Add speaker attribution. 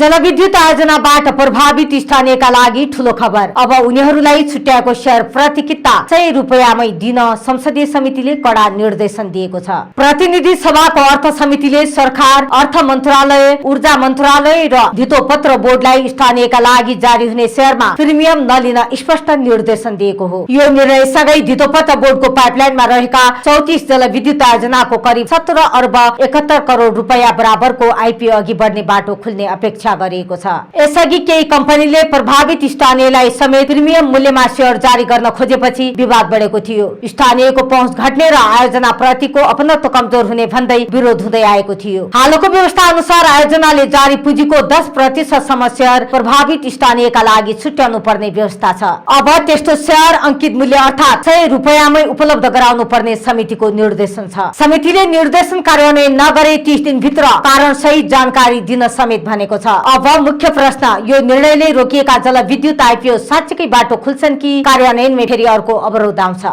Speaker 1: जलविद्युत आयोजनाबाट प्रभावित स्थानीयका लागि ठूलो खबर। अब उनीहरूलाई छुट्याएको शेयर प्रति किता ₹100 दिन संसदीय समितिले कड़ा निर्देशन दिएको छ। प्रतिनिधि सभाको अर्थ समितिले सरकार, अर्थ मन्त्रालय, ऊर्जा मन्त्रालय र धितोपत्र बोर्डलाई स्थानीयका लागि जारी हुने शेयरमा प्रिमियम नलिन स्पष्ट निर्देशन दिएको हो। यो निर्णय सँगै धितोपत्र बोर्डको पाइपलाइनमा रहेका 34 जलविद्युत आयोजनाको करिब 17 अर्ब 71 करोड रुपैयाँ बराबरको आइपीओ अघि बढ्ने बाटो खुल्ने अपेक्षा गरिएको छ। यसअघि केही कम्पनीले प्रभावित स्थानीयलाई समेत प्रिमियम मूल्यमा शेयर जारी गर्न खोजेपछि विवाद बढेको थियो। स्थानीयको पहुँच घट्ने र आयोजना प्रतिको अपनत्व कमजोर हुने भन्दै विरोध हुँदै आएको थियो। हालको व्यवस्था अनुसार आयोजनाले जारी पुँजीको 10% सम्म शेयर प्रभावित स्थानीयका लागि छुट्याउनु पर्ने व्यवस्था छ। अब त्यस्तो शेयर अंकित मूल्य अर्थात ₹100 उपलब्ध गराउनु पर्ने समितिको निर्देशन छ। समितिले निर्देशन कार्यान्वयन नगरे 30 दिनभित्र कारण सहित जानकारी दिन समेत भनेको छ। अब मुख्य प्रश्न, यो निर्णयले रोकिएका जलविद्युत आइपीओ साँच्चै बाटो खुल्छन् कि कार्यान्वयनमा फेरि अर्को अवरोध आउँछ?